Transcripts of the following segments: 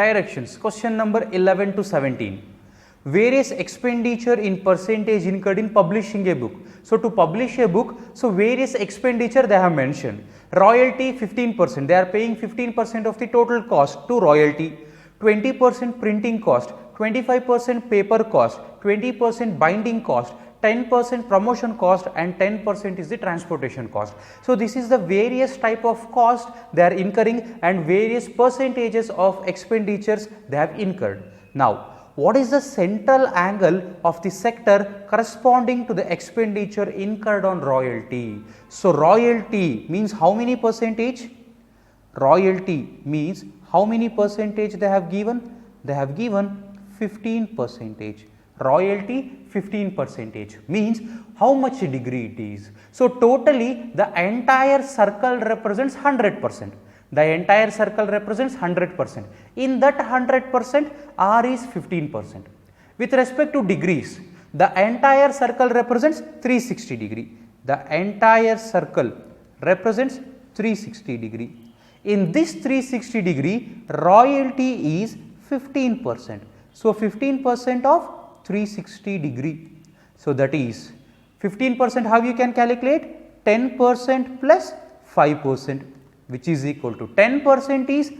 Directions, question number 11 to 17. Various expenditure in percentage incurred in publishing a book. So, to publish a book, so various expenditure they have mentioned. Royalty 15%, they are paying 15% of the total cost to royalty, 20% printing cost, 25% paper cost, 20% binding cost, 10% promotion cost and 10% is the transportation cost. So, this is the various type of cost they are incurring and various percentages of expenditures they have incurred. Now, what is the central angle of the sector corresponding to the expenditure incurred on royalty? So, royalty means how many percentage? Royalty means how many percentage they have given? They have given 15 percentage. Royalty 15 percentage means how much degree it is. So, totally the entire circle represents 100%. The entire circle represents 100%. In that 100%, R is 15%. With respect to degrees, the entire circle represents 360 degree. The entire circle represents 360 degree. In this 360 degree, royalty is 15%. So, 15% of 360 degree. So, that is 15% how you can calculate? 10% plus 5%, which is equal to 10% is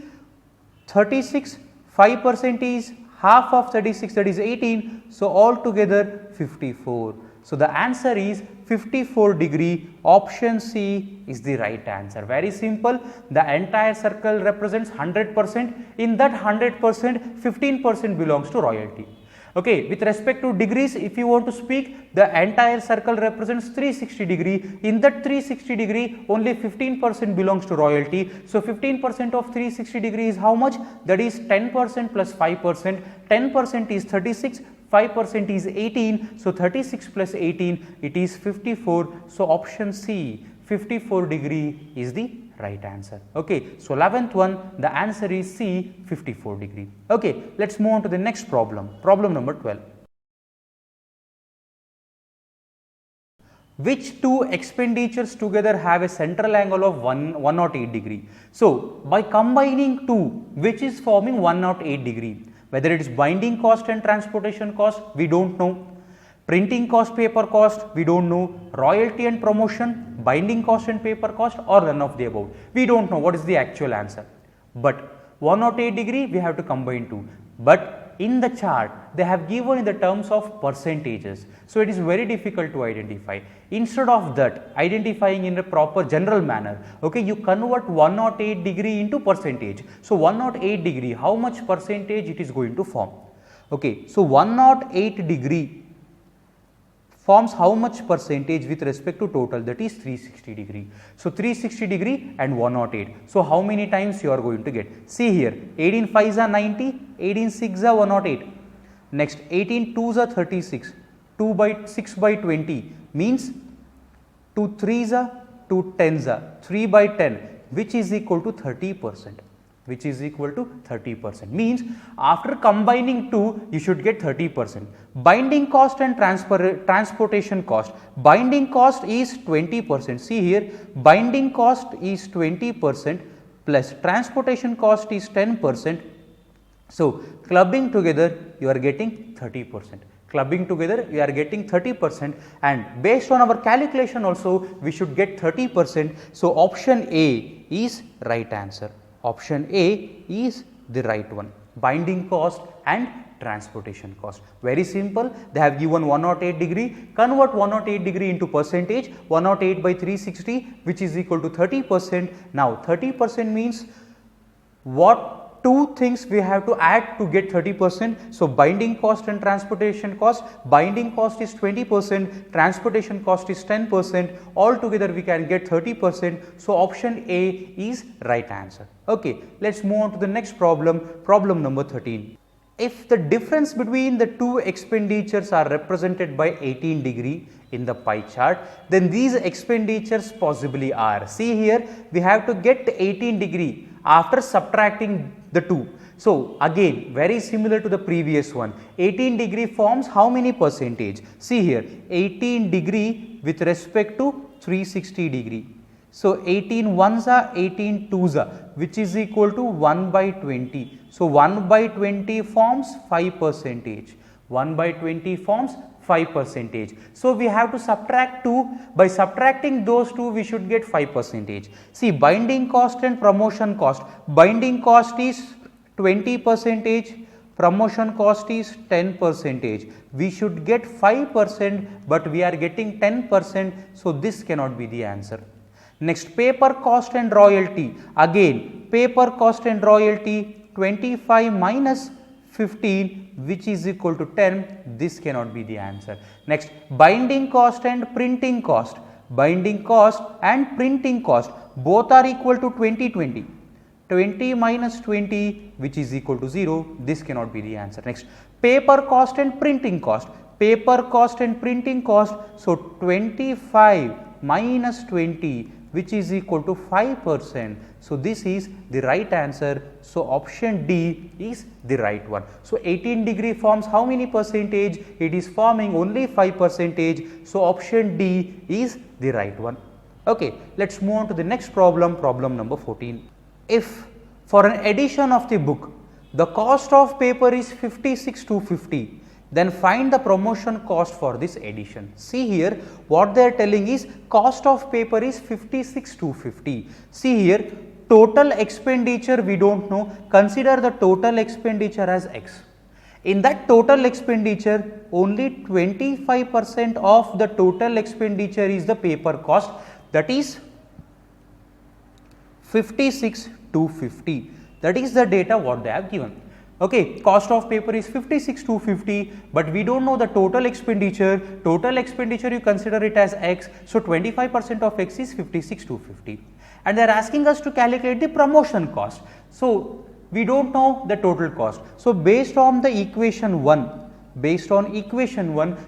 36, 5% is half of 36, that is 18. So, altogether 54. So, the answer is 54 degree. Option C is the right answer. Very simple. The entire circle represents 100%. In that 100%, 15% belongs to royalty. Okay, with respect to degrees, if you want to speak, the entire circle represents 360 degree. In that 360 degree, only 15% belongs to royalty. So, 15% of 360 degree is how much? That is 10% plus 5%. 10% is 36, 5% is 18. So, 36 plus 18, it is 54. So, option C, 54 degree is the right answer. Okay. So, 11th one, the answer is C, 54 degree. Okay. Let us move on to the next problem, problem number 12. Which two expenditures together have a central angle of 108 degree? So, by combining two, which is forming 108 degree, whether it is binding cost and transportation cost, we do not know. Printing cost, paper cost, we do not know. Royalty and promotion, binding cost and paper cost, or none of the above. We do not know what is the actual answer. But 108 degree, we have to combine two. But in the chart, they have given in the terms of percentages. So, it is very difficult to identify. Instead of that, identifying in a proper general manner, okay, you convert 108 degree into percentage. So, 108 degree, how much percentage it is going to form? Okay. So, 108 degree forms how much percentage with respect to total, that is 360 degree. So, 360 degree and 108. So, how many times you are going to get? See here, 18 5s are 90, 18 6s are 108. Next 18 2s are 36, 2 by 6 by 20 means 2 3s are 2 10s are 3 by 10, which is equal to 30%. Which is equal to 30%, means after combining two, you should get 30%. Binding cost and transportation cost. Binding cost is 20%. See here, binding cost is 20% plus transportation cost is 10%. So, clubbing together, you are getting 30%. Clubbing together, you are getting 30%, and based on our calculation also, we should get 30%. So, option A is right answer. Option A is the right one, binding cost and transportation cost. Very simple, they have given 108 degree, convert 108 degree into percentage, 108 by 360, which is equal to 30%. Now, 30% means what two things we have to add to get 30%. So, binding cost and transportation cost, binding cost is 20%, transportation cost is 10%, altogether we can get 30%. So, option A is right answer. Okay, let us move on to the next problem, problem number 13. If the difference between the two expenditures are represented by 18 degree in the pie chart, then these expenditures possibly are. See here, we have to get 18 degree after subtracting the two. So, again very similar to the previous one, 18 degree forms how many percentage? See here, 18 degree with respect to 360 degree. So, 18 1s are 18 2s are, which is equal to 1 by 20. So 1 by 20 forms 5 percentage. 1 by 20 forms 5 percentage. So we have to subtract 2. By subtracting those two, we should get 5 percentage. See, binding cost and promotion cost. Binding cost is 20 percentage. Promotion cost is 10 percentage. We should get 5%, but we are getting 10%. So this cannot be the answer. Next, paper cost and royalty. Again, paper cost and royalty, 25 minus 15, which is equal to 10. This cannot be the answer. Next, binding cost and printing cost. Binding cost and printing cost, both are equal to 20. 20 minus 20, which is equal to 0. This cannot be the answer. Next, paper cost and printing cost. Paper cost and printing cost. So 25 minus 20, which is equal to 5%. So this is the right answer. So option D is the right one. So 18 degree forms how many percentage? It is forming only 5 percentage. So option D is the right one. Okay, let's move on to the next problem, problem number 14. If for an edition of the book, the cost of paper is 56,250, then find the promotion cost for this edition. See here, what they are telling is cost of paper is 56,250. See here, total expenditure we don't know. Consider the total expenditure as X. In that total expenditure, only 25% of the total expenditure is the paper cost, that is 56,250. That is the data what they have given. Okay, cost of paper is 56,250, but we don't know the total expenditure. Total expenditure you consider it as X, so 25% of X is 56,250. And they are asking us to calculate the promotion cost. So we don't know the total cost. So based on the equation 1,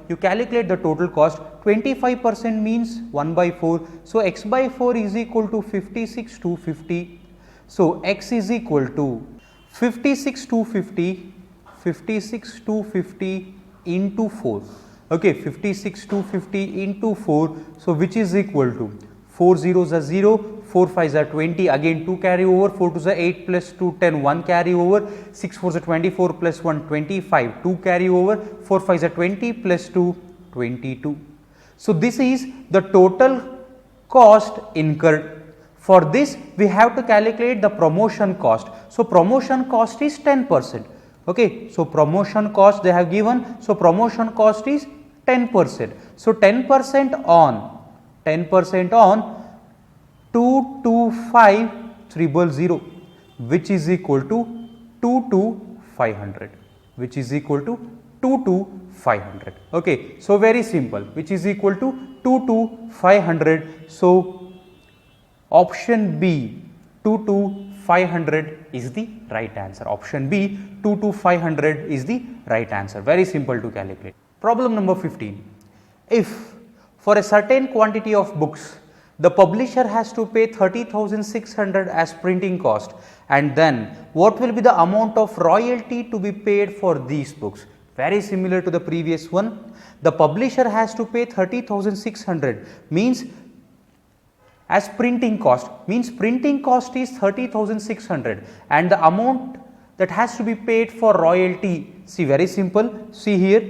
you calculate the total cost. 25% means 1 by 4. So X by 4 is equal to 56,250. So X is equal to 56,250 into 4. Okay, 56,250 into 4. So which is equal to 4 zeros are 0, 4 5s are 20, again 2 carry over, 4 2s are 8 plus 2 10, 1 carry over, 6 4s are 24 plus 1 25, 2 carry over, 4 5s are 20 plus 2 22. So this is the total cost incurred. For this we have to calculate the promotion cost. So promotion cost is 10%. Okay, so promotion cost they have given. So promotion cost is 10%. So 10% on 225,000, which is equal to 22500, which is equal to 22500. Okay, so very simple, which is equal to 22500. So option B 22500 is the right answer. Option B 22500 is the right answer. Very simple to calculate. Problem number 15. If for a certain quantity of books, the publisher has to pay 30,600 as printing cost, and then what will be the amount of royalty to be paid for these books? Very similar to the previous one. The publisher has to pay 30,600 means as printing cost, means printing cost is 30,600 and the amount that has to be paid for royalty. See, very simple. See here,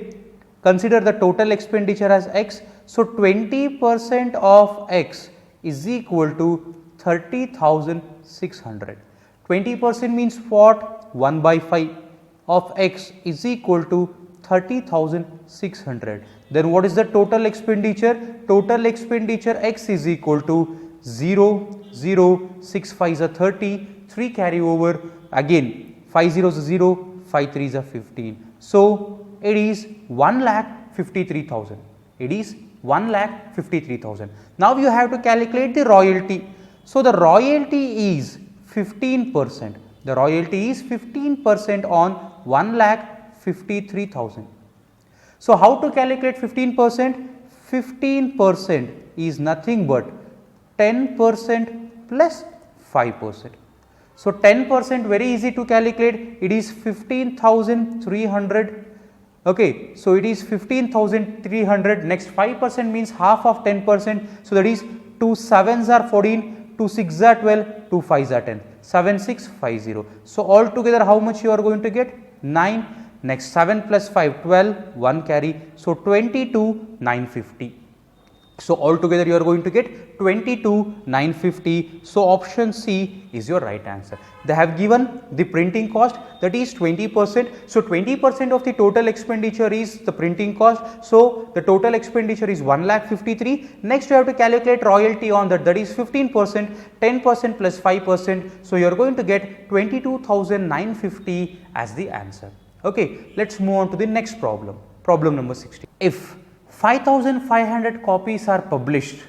consider the total expenditure as X. So 20% of X is equal to 30,600. 20% means what? 1 by 5 of X is equal to 30,600. Then what is the total expenditure? Total expenditure X is equal to 0, 0, 6 5s are 30, 3 carry over, again 5 zeros are 0, 5 3s are 15. So it is 1,53,000. It is 1,53,000. Now you have to calculate the royalty. So the royalty is 15%. The royalty is 15% on 1,53,000. So how to calculate 15%? 15% is nothing but 10% plus 5%. So 10% very easy to calculate. It is 15,300. Okay, so it is 15,300. Next 5% means half of 10%. So that is 2 7s are 14, 2 6 are 12, 2 5 are 10, 7650. So altogether how much you are going to get? 9. Next 7 plus 5, 12, 1 carry, so 22,950. So altogether you are going to get 22,950. So option C is your right answer. They have given the printing cost, that is 20%. So 20% of the total expenditure is the printing cost. So the total expenditure is 1,53,000. Next you have to calculate royalty on that, that is 15%, 10% plus 5%. So you are going to get 22,950 as the answer. Okay, let's move on to the next problem. Problem number 60. If 5,500 copies are published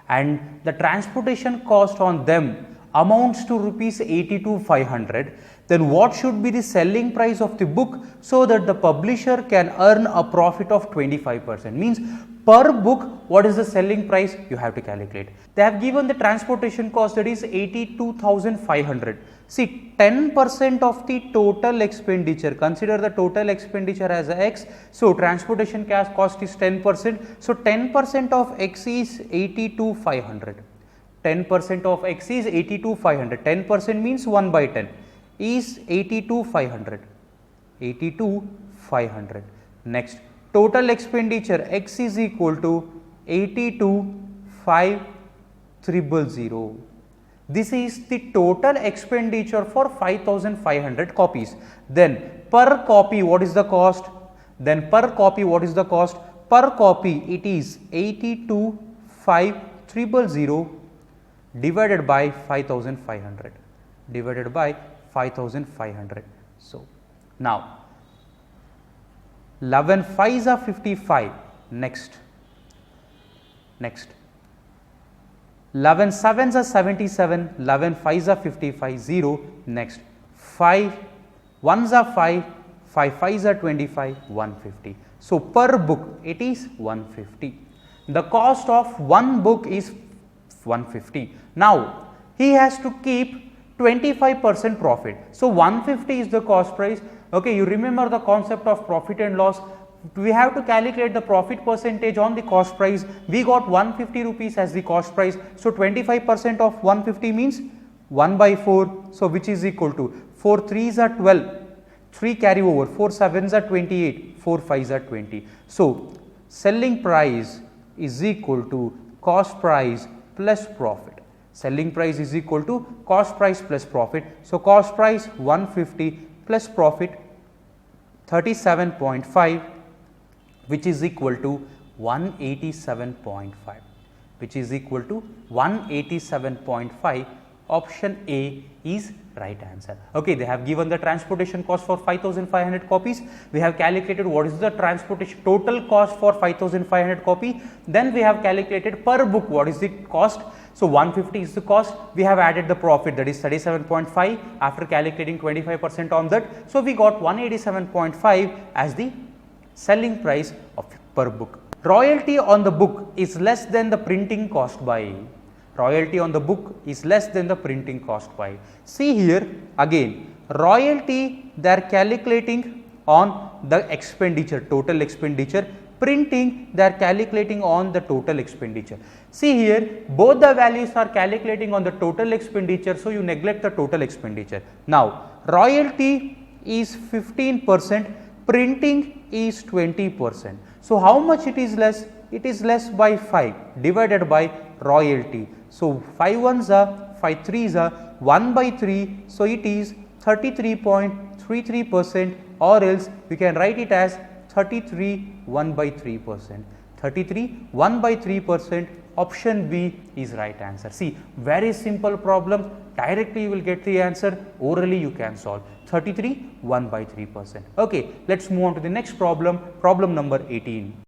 and the transportation cost on them amounts to rupees 82,500, then what should be the selling price of the book so that the publisher can earn a profit of 25%? Means per book, what is the selling price? You have to calculate. They have given the transportation cost, that is 82,500. See, 10% of the total expenditure, consider the total expenditure as X. So transportation cost is 10%. So 10% of X is 82,500. 10% of X is 82,500. 10% means 1 by 10 is 82,500. 82,500. Next, total expenditure X is equal to 82,500. This is the total expenditure for 5,500 copies. Then per copy, what is the cost? Then per copy, what is the cost? Per copy, it is 82,500 divided by 5,500. Divided by 5,500. So now 11 5s are 55. Next 11 7s are 77, 11 5s are 55, 0. Next 5 1s are 5, 5 5s are 25, 150. So per book it is 150. The cost of one book is 150. Now he has to keep 25% profit. So 150 is the cost price. Okay, you remember the concept of profit and loss. We have to calculate the profit percentage on the cost price. We got 150 rupees as the cost price. So 25% of 150 means 1 by 4. So which is equal to 4 3s are 12, 3 carry over, 4 7s are 28, 4 5s are 20. So selling price is equal to cost price plus profit. Selling price is equal to cost price plus profit. So cost price 150 plus profit 37.5, which is equal to 187.5, which is equal to 187.5. Option A is right answer. Okay, they have given the transportation cost for 5,500 copies. We have calculated what is the transportation total cost for 5,500 copy. Then we have calculated per book what is the cost. So 150 is the cost. We have added the profit, that is 37.5 after calculating 25% on that. So we got 187.5 as the selling price of per book. Royalty on the book is less than the printing cost by. Royalty on the book is less than the printing cost by. See here again, royalty they are calculating on the expenditure, total expenditure. Printing they are calculating on the total expenditure. See here, both the values are calculating on the total expenditure, so you neglect the total expenditure. Now royalty is 15%, printing is 20%. So how much it is less? It is less by 5 divided by royalty. So 5 1s are 5 3s are 1 by 3. So it is 33.33%, or else we can write it as 33 1 by 3%. 33 1 by 3%. Option B is right answer. See, very simple problem. Directly you will get the answer. Orally you can solve. 33 1 by 3%. Okay, let's move on to the next problem. Problem number 18.